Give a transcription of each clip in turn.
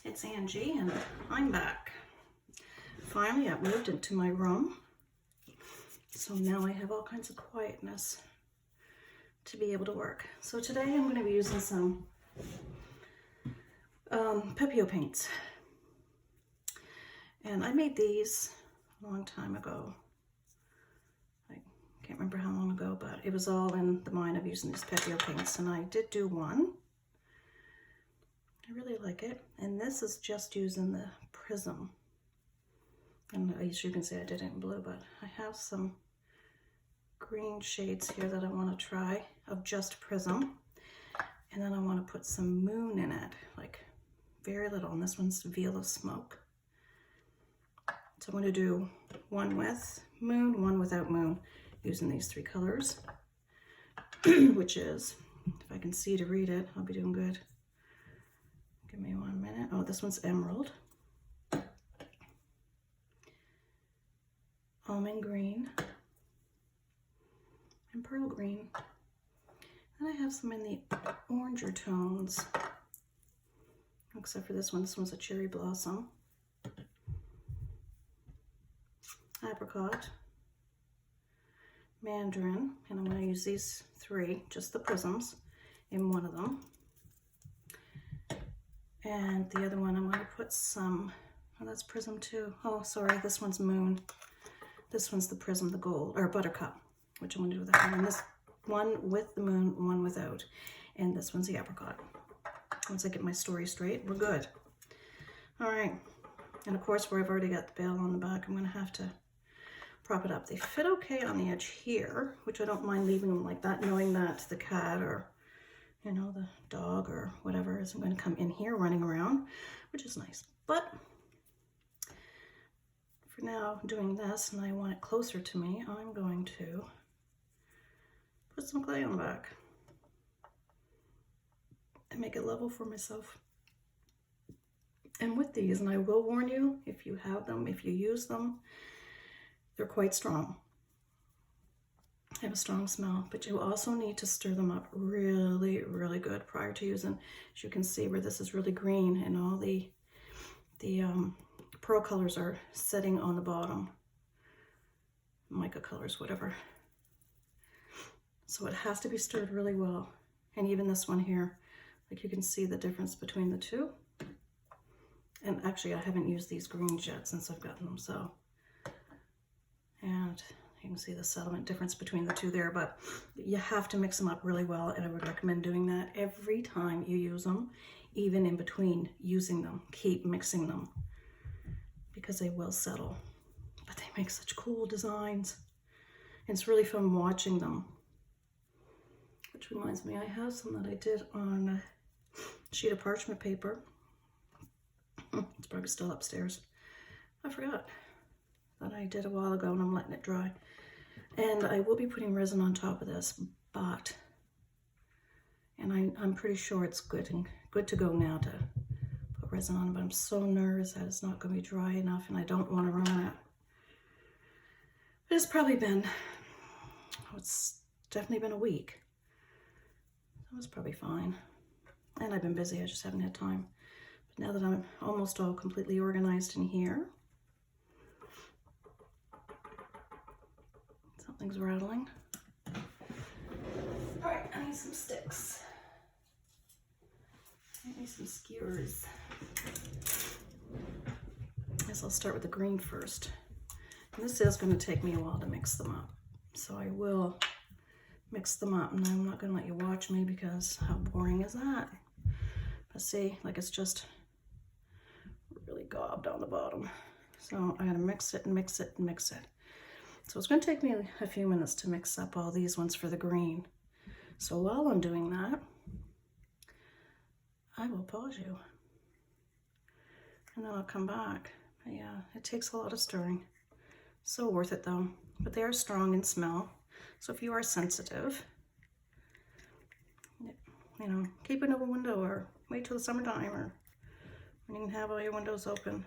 It's Angie and I'm back. Finally, I've moved into my room. So now I have all kinds of quietness to be able to work. So today I'm going to be using some pepeo paints. And I made these a long time ago. I can't remember how long ago, but it was all in the mind of using these pepeo paints. And I did do one. I really like it. And this is just using the prism. And as you can see, I did it in blue, but I have some green shades here that I want to try of just prism. And then I want to put some moon in it, like very little. And this one's Veil of Smoke. So I'm going to do one with moon, one without moon, using these three colors, which is, if I can see to read it, I'll be doing good. Give me 1 minute. Oh, this one's Emerald. Almond Green. And Pearl Green. And I have some in the oranger tones. Except for this one. This one's a Cherry Blossom. Apricot. Mandarin. And I'm going to use these three, just the prisms, in one of them. And the other one, I'm going to put some, oh, that's prism too. Oh, sorry, this one's moon. This one's the prism, the gold, or buttercup, which I'm going to do with that one. And this one with the moon, one without. And this one's the apricot. Once I get my story straight, we're good. All right. And of course, where I've already got the bell on the back, I'm going to have to prop it up. They fit okay on the edge here, which I don't mind leaving them like that, knowing that the cat or, you know, the dog or whatever isn't going to come in here running around, which is nice. But for now, doing this, and I want it closer to me, I'm going to put some clay on the back and make it level for myself. And with these, and I will warn you, if you have them, if you use them, they're quite strong. They have a strong smell, but you also need to stir them up really, really good prior to using. As you can see where this is really green and all the pearl colors are sitting on the bottom. Mica colors, whatever. So it has to be stirred really well. And even this one here, like you can see the difference between the two. And actually I haven't used these greens yet since I've gotten them, so. And you can see the settlement difference between the two there, but you have to mix them up really well, and I would recommend doing that every time you use them, even in between using them. Keep mixing them because they will settle. But they make such cool designs. And it's really fun watching them. Which reminds me, I have some that I did on a sheet of parchment paper. It's probably still upstairs. I forgot that I did a while ago, and I'm letting it dry. And I will be putting resin on top of this, but, and I'm pretty sure it's good to go now to put resin on, but I'm so nervous that it's not going to be dry enough, and I don't want to ruin it. But it's probably been, oh, it's definitely been a week. So it's probably fine. And I've been busy, I just haven't had time. But now that I'm almost all completely organized in here, something's rattling. All right, I need some sticks. I need some skewers. I guess I'll start with the green first. And this is going to take me a while to mix them up. So I will mix them up, and I'm not going to let you watch me because how boring is that? But see, like it's just really gobbed on the bottom. So I gotta mix it and mix it and mix it. So it's going to take me a few minutes to mix up all these ones for the green. So while I'm doing that, I will pause you. And then I'll come back. But yeah, it takes a lot of stirring. So worth it though. But they are strong in smell. So if you are sensitive, you know, keep an open window or wait till the summertime or when you can have all your windows open.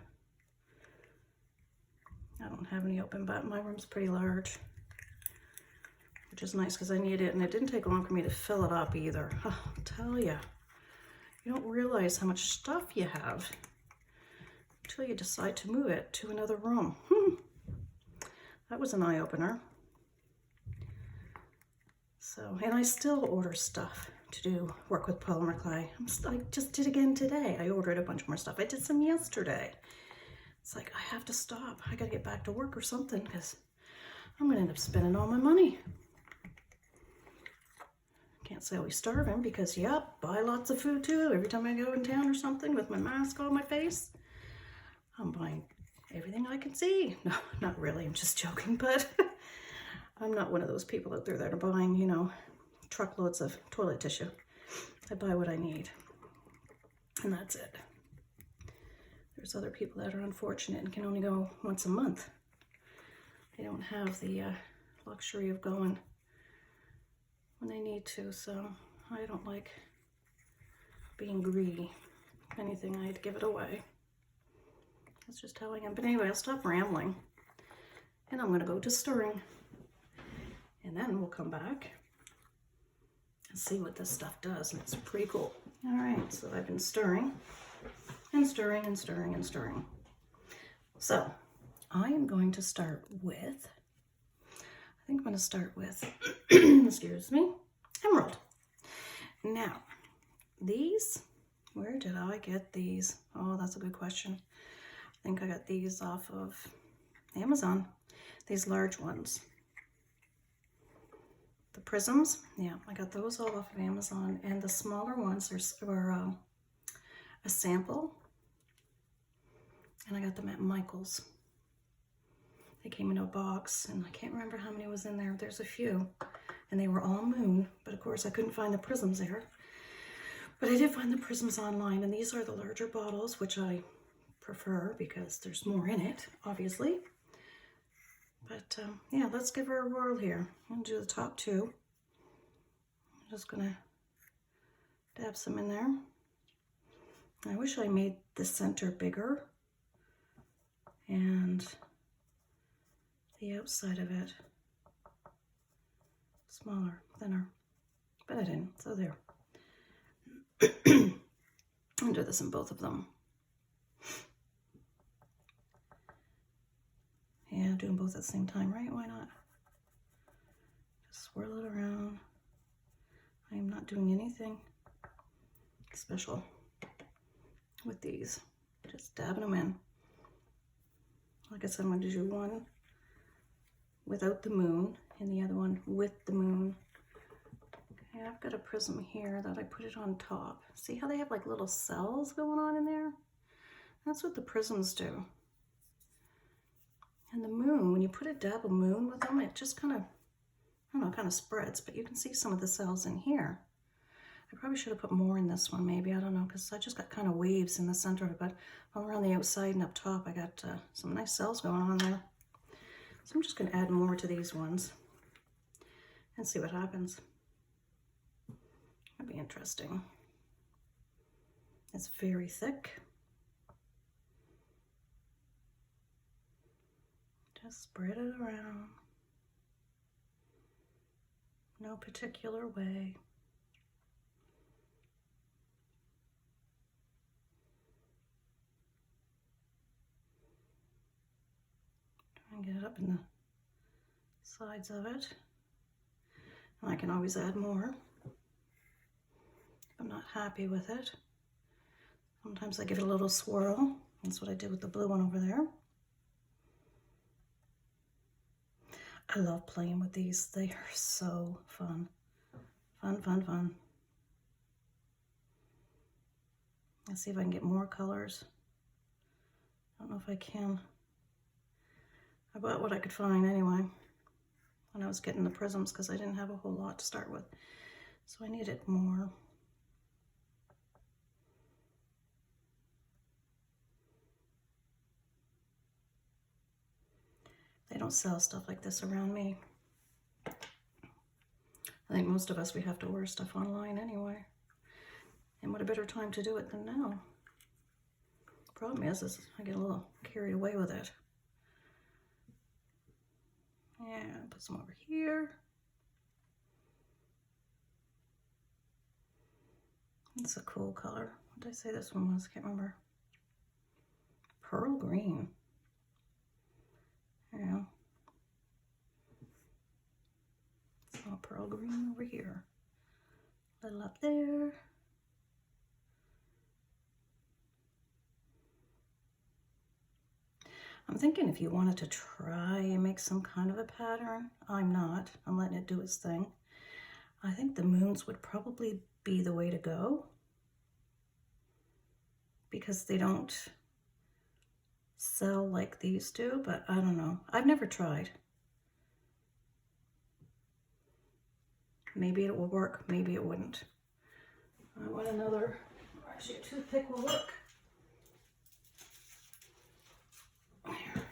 I don't have any open, but my room's pretty large, which is nice because I need it, and it didn't take long for me to fill it up either. Oh, I'll tell you, you don't realize how much stuff you have until you decide to move it to another room. That was an eye-opener. So, and I still order stuff to do work with polymer clay. I just did again today. I ordered a bunch more stuff. I did some yesterday. It's like, I have to stop. I gotta get back to work or something because I'm gonna end up spending all my money. Can't say always starving because, yep, buy lots of food too. Every time I go in town or something with my mask on my face, I'm buying everything I can see. No, not really, I'm just joking, but I'm not one of those people out there that are buying, you know, truckloads of toilet tissue. I buy what I need, and that's it. There's other people that are unfortunate and can only go once a month. They don't have the luxury of going when they need to, so I don't like being greedy. If anything, I'd give it away. That's just how I am. But anyway, I'll stop rambling, and I'm going to go to stirring, and then we'll come back and see what this stuff does, and it's pretty cool. All right, so I've been stirring and stirring and stirring and stirring. So I am going to start with, I think I'm going to start with, excuse me, emerald. Now, these, where did I get these? Oh, that's a good question. I think I got these off of Amazon, these large ones. The prisms, yeah, I got those all off of Amazon, and the smaller ones were a sample, and I got them at Michael's. They came in a box, and I can't remember how many was in there. There's a few, and they were all moon, but of course I couldn't find the prisms there. But I did find the prisms online, and these are the larger bottles, which I prefer because there's more in it, obviously. But yeah, let's give her a whirl here. I'm gonna do the top two. I'm just gonna dab some in there. I wish I made the center bigger and the outside of it smaller, thinner, but I didn't, so there. I'll do this in both of them. Yeah, doing both at the same time, right? Why not? Just swirl it around. I am not doing anything special with these. Just dabbing them in. Like I said, I'm going to do one without the moon and the other one with the moon. Okay, I've got a prism here that I put it on top. See how they have like little cells going on in there? That's what the prisms do. And the moon, when you put a dab of moon with them, it just kind of, I don't know, kind of spreads, but you can see some of the cells in here. I probably should have put more in this one, maybe, I don't know, because I just got kind of waves in the center of it, but all around the outside and up top, I got some nice cells going on there. So I'm just going to add more to these ones and see what happens. That'd be interesting. It's very thick. Just spread it around. No particular way. Try and get it up in the sides of it. And I can always add more if I'm not happy with it. Sometimes I give it a little swirl. That's what I did with the blue one over there. I love playing with these. They are so fun. Fun, fun, fun. Let's see if I can get more colors. I don't know if I can. I bought what I could find anyway when I was getting the prisms because I didn't have a whole lot to start with. So I needed more. They don't sell stuff like this around me. I think most of us, we have to order stuff online anyway. And what a better time to do it than now. Problem is I get a little carried away with it. Yeah, put some over here. It's a cool color. What did I say this one was? Can't remember. pearl green. Yeah. It's all pearl green over here. A little up there. I'm thinking if you wanted to try and make some kind of a pattern, I'm not. I'm letting it do its thing. I think the moons would probably be the way to go because they don't sell like these do, but I don't know. I've never tried. Maybe it will work, maybe it wouldn't. I want another, actually a toothpick will work. There.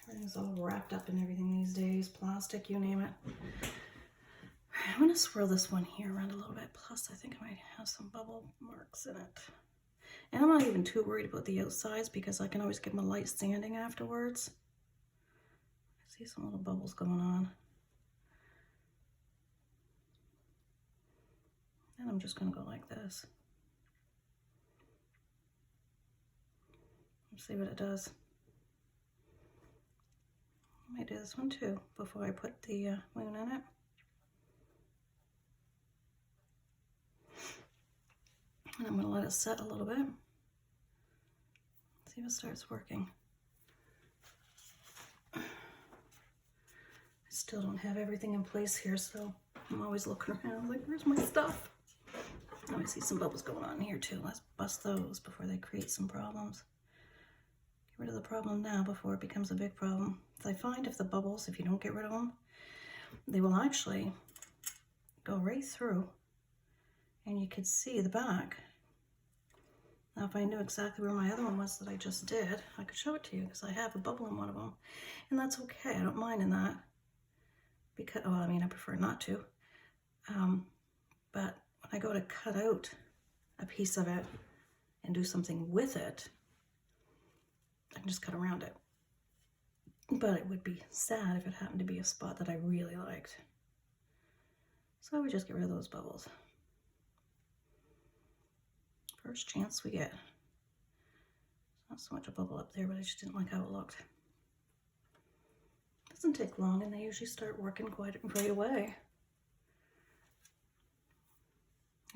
Everything's all wrapped up in everything these days, plastic, you name it. I'm going to swirl this one here around a little bit, plus I think I might have some bubble marks in it. And I'm not even too worried about the outsides because I can always give them a light sanding afterwards. I see some little bubbles going on. And I'm just going to go like this. Let's see what it does. I might do this one too before I put the moon in it. And I'm going to let it set a little bit. See if it starts working. I still don't have everything in place here, so I'm always looking around like, where's my stuff? Now I see some bubbles going on here too. Let's bust those before they create some problems. Get rid of the problem now before it becomes a big problem. I find if the bubbles, if you don't get rid of them, they will actually go right through and you could see the back. Now if I knew exactly where my other one was that I just did, I could show it to you because I have a bubble in one of them. And that's okay, I don't mind in that. Because, well, I mean, I prefer not to. But when I go to cut out a piece of it and do something with it, I can just cut around it. But it would be sad if it happened to be a spot that I really liked. So I would just get rid of those bubbles. First chance we get. It's not so much a bubble up there, but I just didn't like how it looked. It doesn't take long and they usually start working quite right away.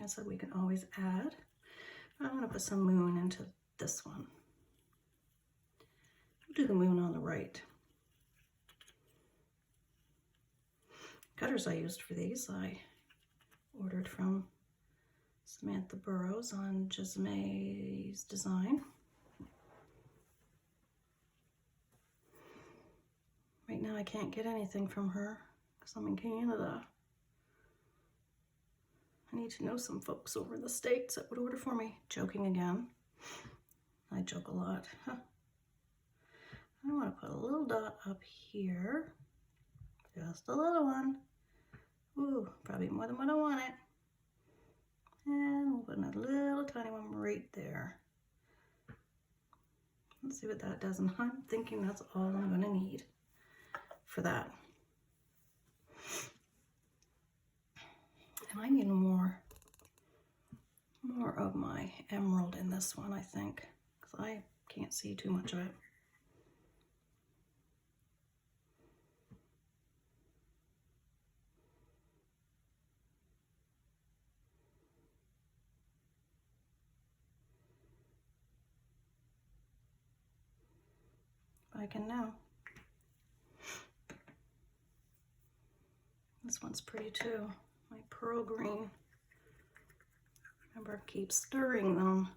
I said we can always add. I want to put some moon into this one. I'll do the moon on the right. Cutters I used for these I ordered from Samantha Burrows on Jesme's Design. Right now I can't get anything from her because I'm in Canada. I need to know some folks over in the States that would order for me. Joking again. I joke a lot. Huh. I want to put a little dot up here. Just a little one. Ooh, probably more than what I wanted. And we'll put a little tiny one right there. Let's see what that does. And I'm thinking that's all I'm going to need for that. And I need more of my emerald in this one, I think, because I can't see too much of it. I can now. This one's pretty too. My pearl green. Remember, keep stirring them.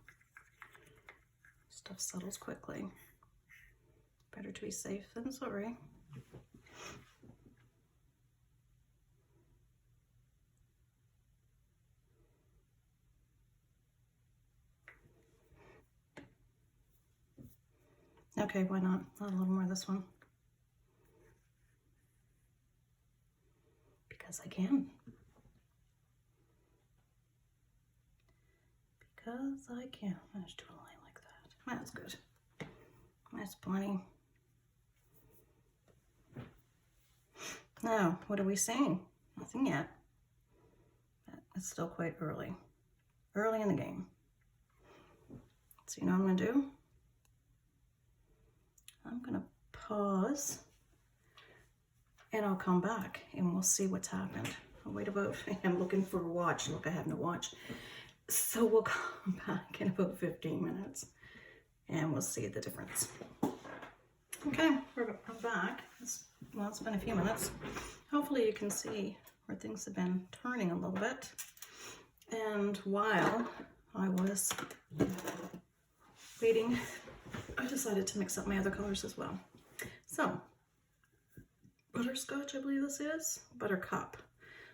Stuff settles quickly. Better to be safe than sorry. Okay, why not? A little more of this one. Because I can. Because I can. I just do a line like that. That's good. That's plenty. Now, what are we saying? Nothing yet. It's still quite early. early in the game. So you know what I'm gonna do? I'm gonna pause and I'll come back and we'll see what's happened. I'll wait about, I'm looking for a watch. Look, I have no watch. So we'll come back in about 15 minutes and we'll see the difference. Okay, I'm back. Well, it's been a few minutes. Hopefully you can see where things have been turning a little bit. And while I was waiting, I decided to mix up my other colors as well. So, butterscotch, I believe this is, buttercup.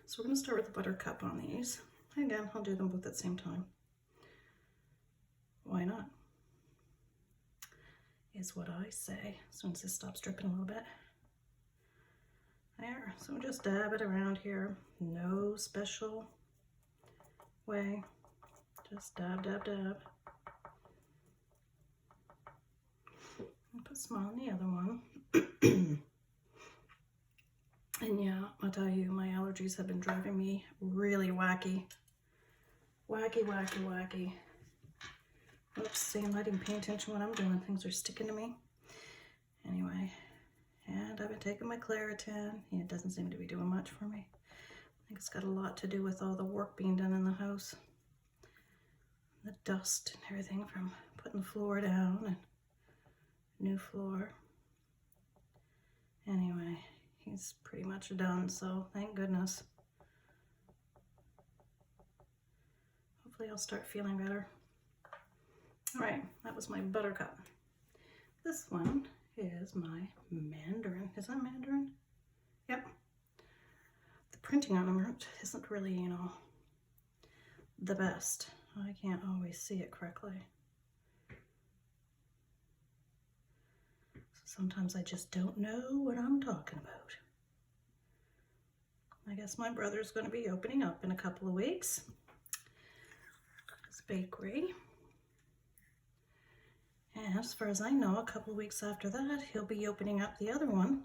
So we're going to start with the buttercup on these. Again, I'll do them both at the same time. Why not? Is what I say, as soon as this stops dripping a little bit. There, so just dab it around here. No special way. Just dab, dab, dab. And put some on the other one. And yeah, I'll tell you, my allergies have been driving me really wacky. Wacky, wacky, wacky. Oops, see, I'm not even paying attention when I'm doing. Things are sticking to me. Anyway, and I've been taking my Claritin. Yeah, it doesn't seem to be doing much for me. I think it's got a lot to do with all the work being done in the house. The dust and everything from putting the floor down and new floor. Anyway, he's pretty much done, so thank goodness. Hopefully I'll start feeling better. All right, that was my buttercup. This one is my mandarin. Is that mandarin? Yep. The printing on them isn't really, you know, the best. I can't always see it correctly. Sometimes I just don't know what I'm talking about. I guess my brother's going to be opening up in a couple of weeks. His bakery. And as far as I know, a couple of weeks after that, he'll be opening up the other one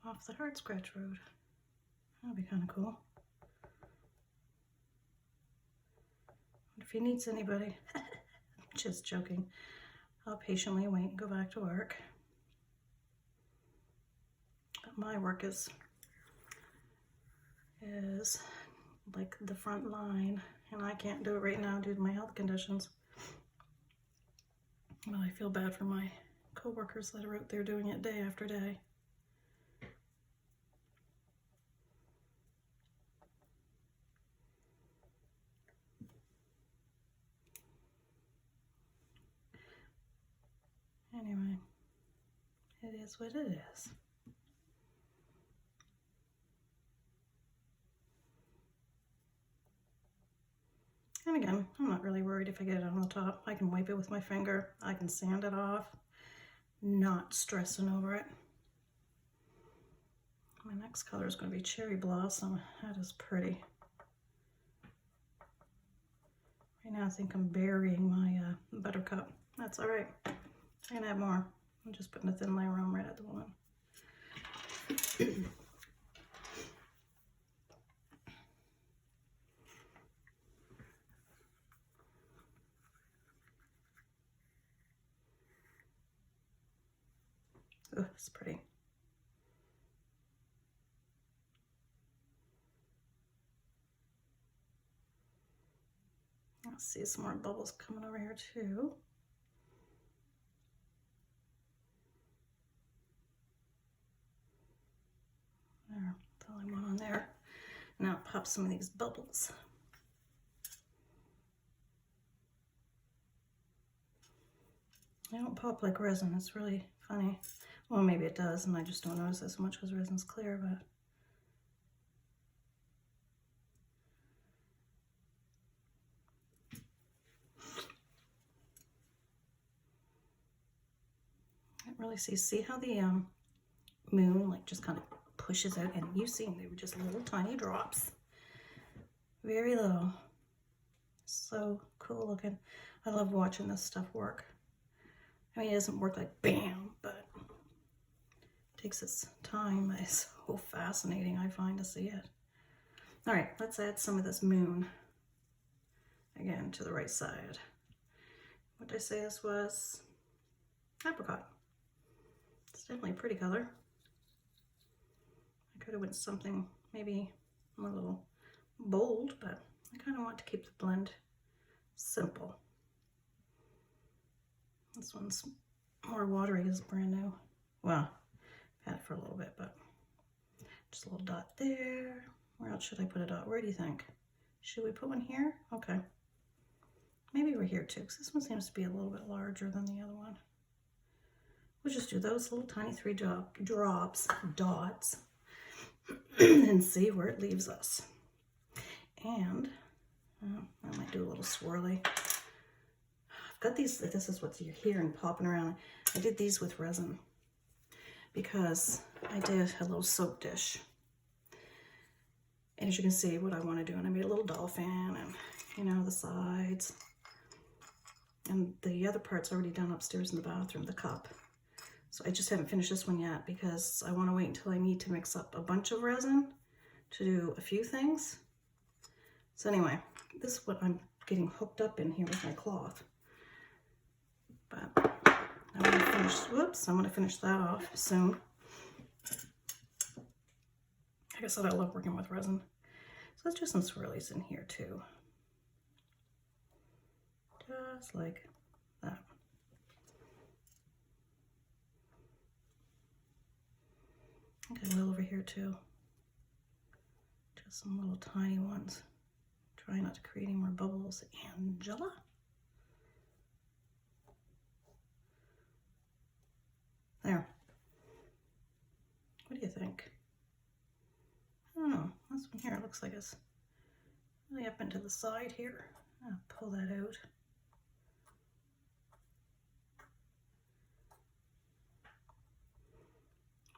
off the Hard Scratch Road. That'll be kind of cool. If he needs anybody, just joking. I'll patiently wait and go back to work. But my work is like the front line, and I can't do it right now due to my health conditions. But I feel bad for my co-workers that are out there doing it day after day. Anyway, it is what it is. And again, I'm not really worried if I get it on the top. I can wipe it with my finger. I can sand it off. Not stressing over it. My next color is going to be Cherry Blossom. That is pretty. Right now I think I'm burying my buttercup. That's all right. I'm going to add more. I'm just putting a thin layer on right at the moment. Oh, it's pretty. I see some more bubbles coming over here too. There, the only one on there. Now pop some of these bubbles. They don't pop like resin. It's really funny. Well, maybe it does, and I just don't notice it so much because resin's clear, but I can't really see how the moon like just kind of pushes out, and you see they were just little tiny drops. Very little. So cool looking. I love watching this stuff work. I mean, it doesn't work like bam, but it takes its time. It's so fascinating, I find, to see it. All right, let's add some of this moon again to the right side. What did I say this was? Apricot. It's definitely a pretty color. I could have went something maybe a little bold, but I kind of want to keep the blend simple. This one's more watery, it's brand new. Well, I've had it for a little bit, but just a little dot there. Where else should I put a dot? Where do you think? Should we put one here? Okay. Maybe we're here too, because this one seems to be a little bit larger than the other one. We'll just do those little tiny 3 dots, and see where it leaves us. And I might do a little swirly. I've got these, this is what you're hearing popping around. I did these with resin because I did a little soap dish. And as you can see what I want to do, and I made a little dolphin and, you know, the sides. And the other part's already done upstairs in the bathroom, the cup. So I just haven't finished this one yet because I want to wait until I need to mix up a bunch of resin to do a few things. So anyway, this is what I'm getting hooked up in here with my cloth. But I'm going to finish, whoops, I'm going to finish that off soon. Like I said, I love working with resin. So let's do some swirlies in here too. Just like that. Okay, a little over here too. Just some little tiny ones. Try not to create any more bubbles. Angela. There. What do you think? I don't know. This one here looks like it's really up into the side here. I'll pull that out.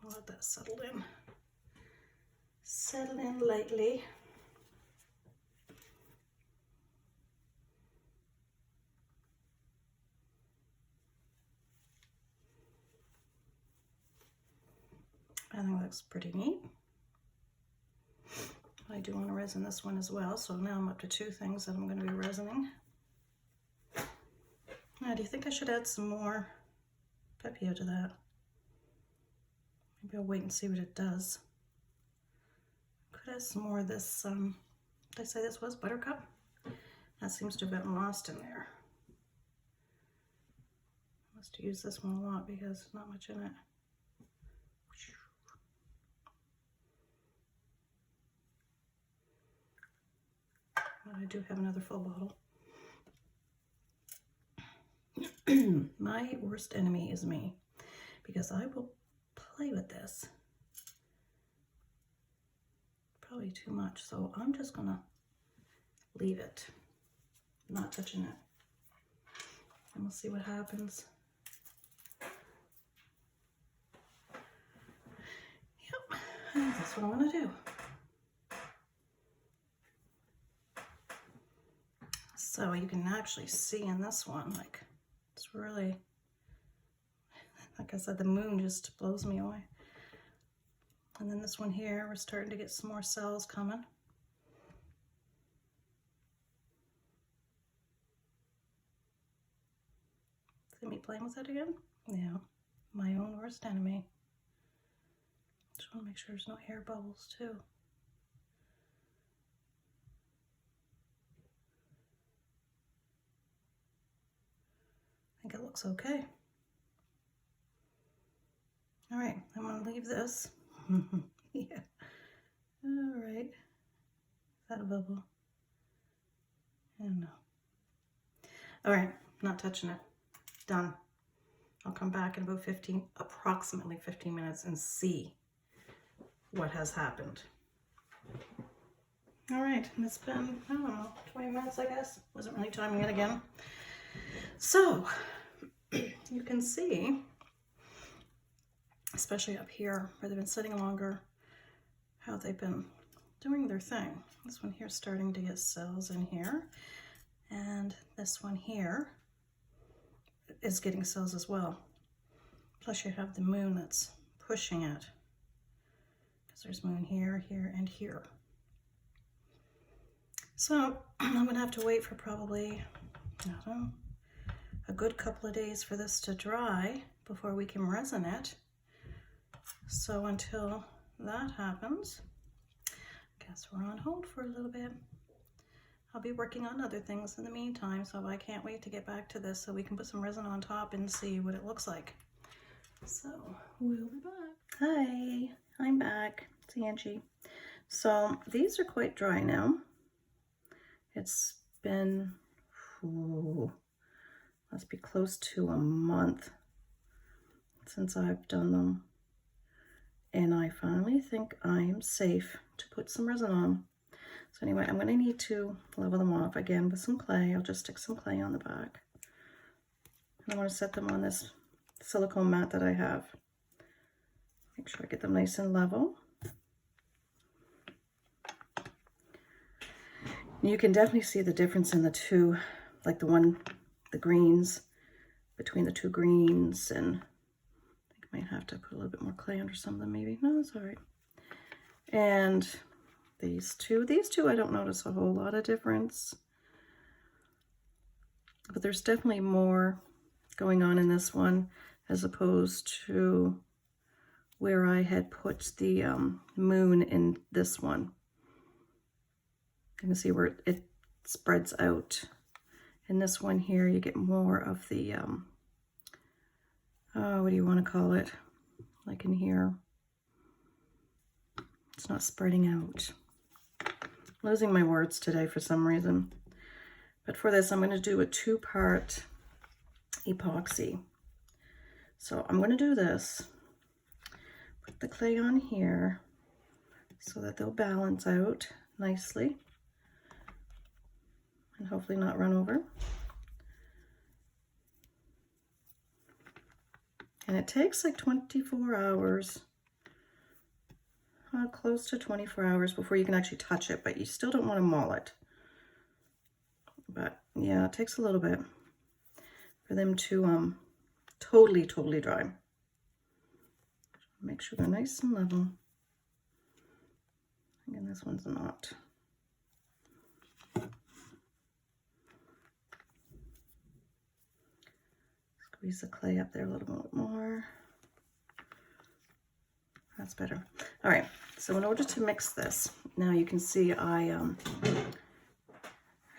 I'll let that settle in. Settle in lightly. I think that's pretty neat. I do want to resin this one as well, so now I'm up to 2 things that I'm going to be resining. Now, do you think I should add some more pepeo to that? Maybe I'll wait and see what it does. Could add some more of this, did I say this was buttercup? That seems to have gotten lost in there. I must use this one a lot because there's not much in it. But I do have another full bottle. My worst enemy is me, because I will play with this probably too much, so I'm just gonna leave it, not touching it, and we'll see what happens. Yep, that's what I want to do. So you can actually see in this one, like, it's really, like I said, the moon just blows me away. And then this one here, we're starting to get some more cells coming. See me playing with it again? Yeah, my own worst enemy. Just want to make sure there's no air bubbles too. I think it looks okay. All right, I'm going to leave this. Yeah. All right. Is that a bubble? Oh, no. All right, not touching it. Done. I'll come back in about approximately 15 minutes and see what has happened. All right, and it's been, I don't know, 20 minutes, I guess. Wasn't really timing it again. So, you can see, especially up here where they've been sitting longer, how they've been doing their thing. This one here is starting to get cells in here, and this one here is getting cells as well. Plus you have the moon that's pushing it, because there's moon here, here, and here. So I'm gonna have to wait for probably, I don't know, a good couple of days for this to dry before we can resin it. So until that happens, I guess we're on hold for a little bit. I'll be working on other things in the meantime, so I can't wait to get back to this so we can put some resin on top and see what it looks like. So we'll be back. Hi, I'm back. It's Angie. So these are quite dry now. It's been, must be close to a month since I've done them. And I finally think I am safe to put some resin on. So anyway, I'm going to need to level them off again with some clay. I'll just stick some clay on the back. And I want to set them on this silicone mat that I have. Make sure I get them nice and level. You can definitely see the difference in the two, like the greens, between the two greens, and I think I might have to put a little bit more clay under some of them maybe. No, that's all right. And these two I don't notice a whole lot of difference, but there's definitely more going on in this one as opposed to where I had put the moon in this one. You can see where it spreads out. In this one here, you get more of the, what do you want to call it? Like in here, it's not spreading out. Losing my words today for some reason. But for this, I'm going to do a 2-part epoxy. So I'm going to do this, put the clay on here so that they'll balance out nicely and hopefully not run over. And it takes like 24 hours, close to 24 hours before you can actually touch it, but you still don't want to maul it. But yeah, it takes a little bit for them to totally dry. Make sure they're nice and level. Again, this one's not. Squeeze the clay up there a little bit more. That's better. All right, so in order to mix this, now you can see I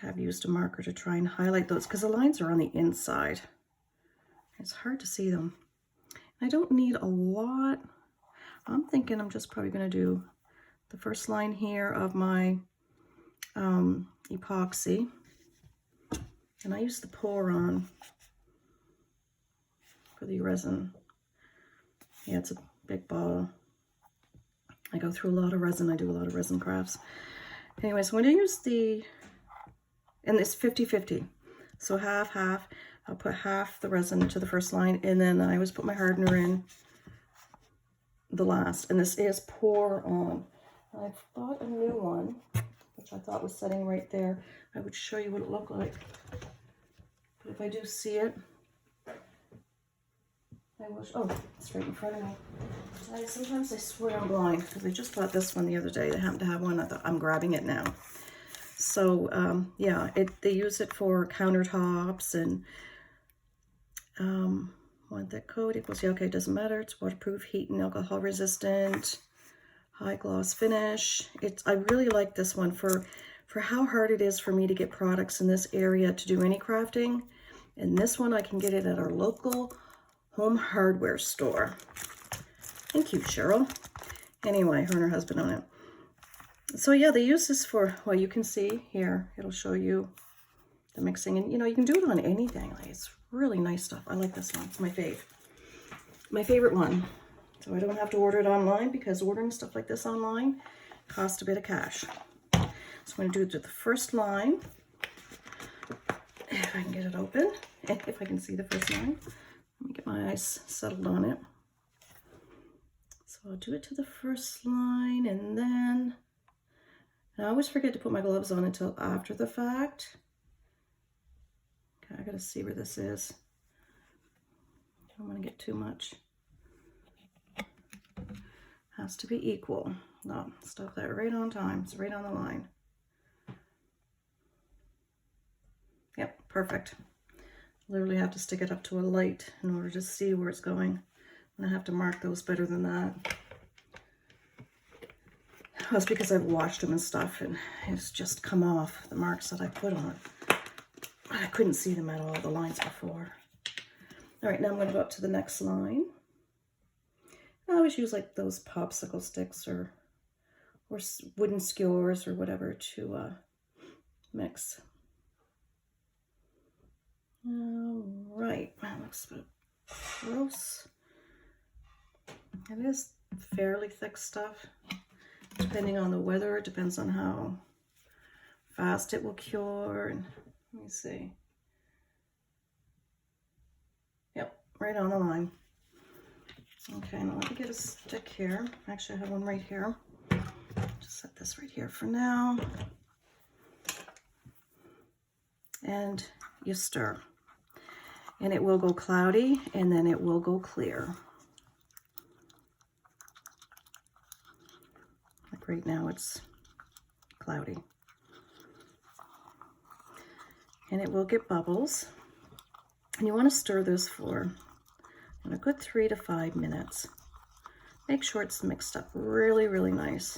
have used a marker to try and highlight those because the lines are on the inside. It's hard to see them. I don't need a lot. I'm thinking I'm just probably going to do the first line here of my epoxy. And I use the pour on for the resin. Yeah, it's a big bottle. I go through a lot of resin. I do a lot of resin crafts. Anyway, so I'm going to use the, and it's 50-50. So half. I'll put half the resin into the first line, and then I always put my hardener in the last. And this is pour on. I've bought a new one, which I thought was sitting right there. I would show you what it looked like. But if I do see it, I wish, oh, it's right in front of me. Sometimes I swear I'm blind because I just bought this one the other day. They happen to have one. I thought I'm grabbing it now. So yeah, they use it for countertops and want that coat equals, yeah, okay, doesn't matter. It's waterproof, heat and alcohol resistant, high gloss finish. I really like this one for how hard it is for me to get products in this area to do any crafting. And this one I can get it at our local home hardware store. Thank you, Cheryl. Anyway, her and her husband own it. So yeah, they use this for, well, you can see here, it'll show you the mixing, and you know, you can do it on anything. Like, it's really nice stuff. I like this one. It's my fave. My favorite one. So I don't have to order it online because ordering stuff like this online costs a bit of cash. So I'm going to do the first line. If I can get it open, if I can see the first line. Let me get my eyes settled on it. So I'll do it to the first line, and then I always forget to put my gloves on until after the fact. Okay, I gotta see where this is. I don't want to get too much. Has to be equal. No, stuff that right on time. It's right on the line. perfect. Literally have to stick it up to a light in order to see where it's going. And I have to mark those better than that. That's because I've washed them and stuff, and it's just come off, the marks that I put on it. I couldn't see them at all, the lines before. All right, now I'm going to go up to the next line. I always use like those popsicle sticks or wooden skewers or whatever to mix. All right, that looks a bit gross. It is fairly thick stuff. Depending on the weather, it depends on how fast it will cure. And let me see. Yep, right on the line. Okay, now let me get a stick here. Actually, I have one right here. Just set this right here for now. And you stir. And it will go cloudy, and then it will go clear. Like right now, it's cloudy. And it will get bubbles. And you want to stir this for a good 3 to 5 minutes. Make sure it's mixed up really, really nice.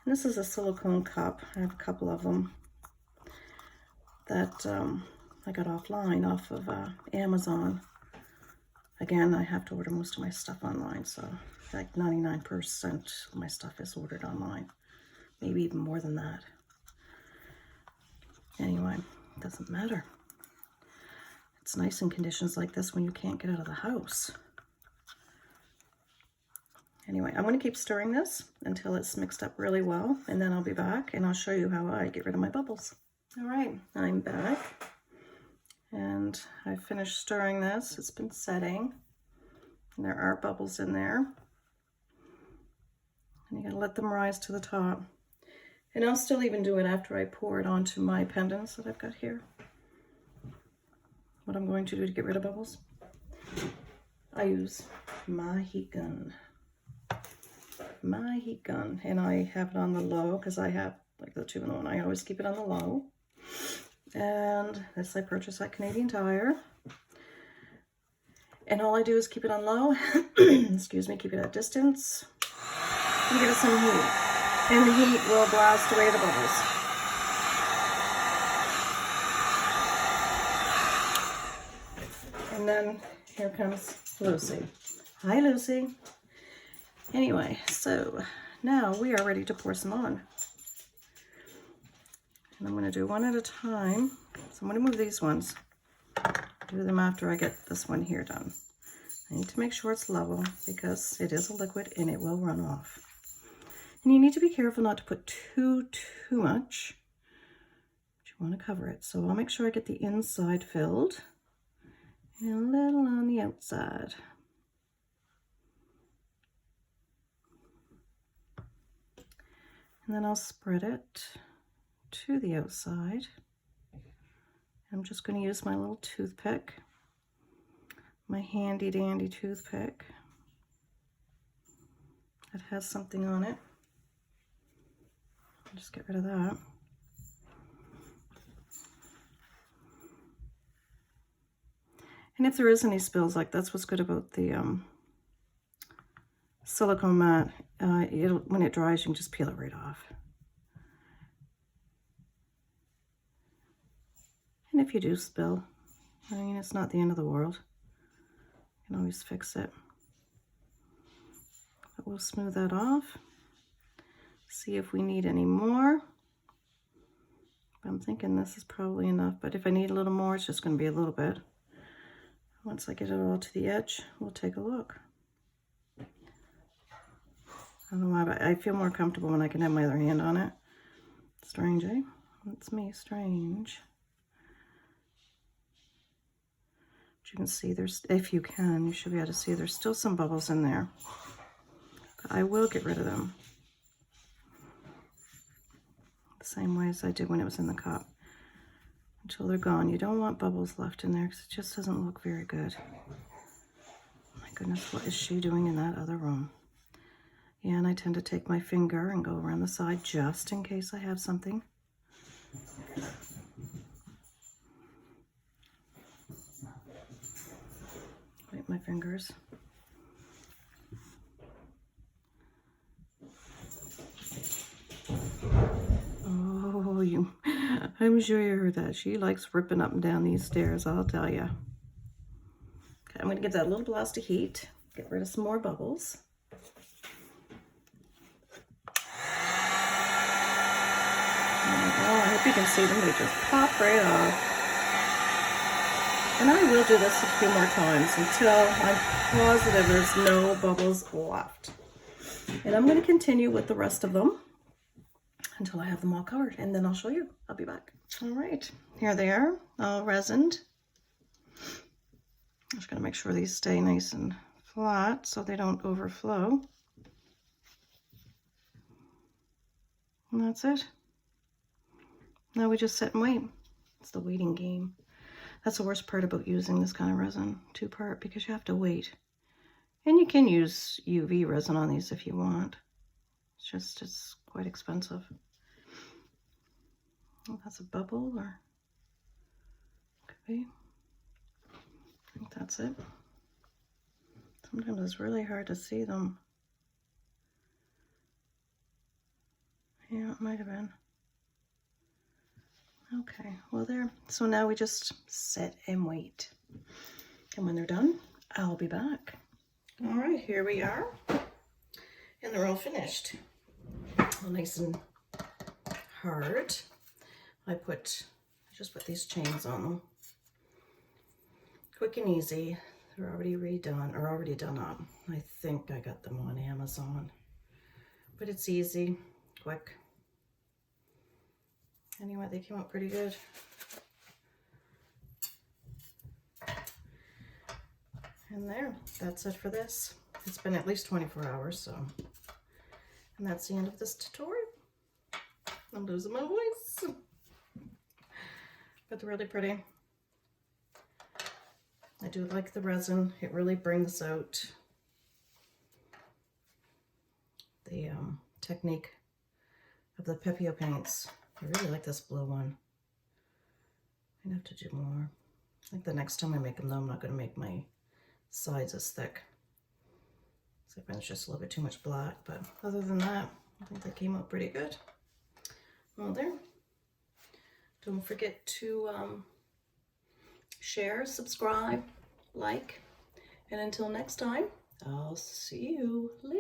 And this is a silicone cup. I have a couple of them that I got offline off of Amazon. Again, I have to order most of my stuff online, so like 99% of my stuff is ordered online. Maybe even more than that. Anyway, it doesn't matter. It's nice in conditions like this when you can't get out of the house. Anyway, I'm going to keep stirring this until it's mixed up really well, and then I'll be back and I'll show you how I get rid of my bubbles. All right, I'm back, and I finished stirring this. It's been setting, and there are bubbles in there. And you gotta let them rise to the top. And I'll still even do it after I pour it onto my pendants that I've got here. What I'm going to do to get rid of bubbles, I use my heat gun. My heat gun, and I have it on the low because I have like the 2-in-1. I always keep it on the low. And this I purchased at Canadian Tire. And all I do is keep it on low, excuse me, keep it at distance, and give it some heat. And the heat will blast away the bubbles. And then here comes Lucy. Hi, Lucy. Anyway, so now we are ready to pour some on. And I'm going to do one at a time. So I'm going to move these ones. Do them after I get this one here done. I need to make sure it's level because it is a liquid and it will run off. And you need to be careful not to put too much. But you want to cover it. So I'll make sure I get the inside filled and a little on the outside. And then I'll spread it to the outside. I'm just going to use my little toothpick, my handy dandy toothpick that has something on it. I'll just get rid of that. And if there is any spills, like that's what's good about the silicone mat, when it dries, you can just peel it right off. And if you do spill, I mean, it's not the end of the world. You can always fix it. But we'll smooth that off. See if we need any more. I'm thinking this is probably enough, but if I need a little more, it's just going to be a little bit. Once I get it all to the edge, we'll take a look. I don't know why, but I feel more comfortable when I can have my other hand on it. Strange, eh? That's me, strange. But you can see there's, if you can, you should be able to see there's still some bubbles in there. But I will get rid of them. The same way as I did when it was in the cup. Until they're gone. You don't want bubbles left in there because it just doesn't look very good. Oh my goodness, what is she doing in that other room? Yeah, and I tend to take my finger and go around the side just in case I have something. my fingers. Oh, I'm sure you heard that. She likes ripping up and down these stairs, I'll tell you. Okay, I'm going to give that a little blast of heat. Get rid of some more bubbles. Oh, I hope you can see them. They just pop right off. And I will do this a few more times until I'm positive there's no bubbles left. And I'm going to continue with the rest of them until I have them all covered, and then I'll show you. I'll be back. All right, here they are, all resined. I'm just going to make sure these stay nice and flat so they don't overflow. And that's it. Now we just sit and wait. It's the waiting game. That's the worst part about using this kind of resin, two-part, because you have to wait. And you can use UV resin on these if you want. It's quite expensive. Oh, that's a bubble, or could be. I think that's it. Sometimes it's really hard to see them. Yeah, it might have been. Okay, well there. So now we just sit and wait. And when they're done, I'll be back. All right, here we are. And they're all finished. All nice and hard. I just put these chains on them. Quick and easy. They're already redone, or already done up. I think I got them on Amazon. But it's easy, quick. Anyway, they came out pretty good. And there, that's it for this. It's been at least 24 hours, so. And that's the end of this tutorial. I'm losing my voice. But they're really pretty. I do like the resin. It really brings out the technique of the pepeo paints. I really like this blue one. I'd have to do more. I think the next time I make them though, I'm not going to make my sides as thick. So I find it's just a little bit too much black, but other than that, I think they came out pretty good. Well there. Don't forget to share, subscribe, like, and until next time, I'll see you later.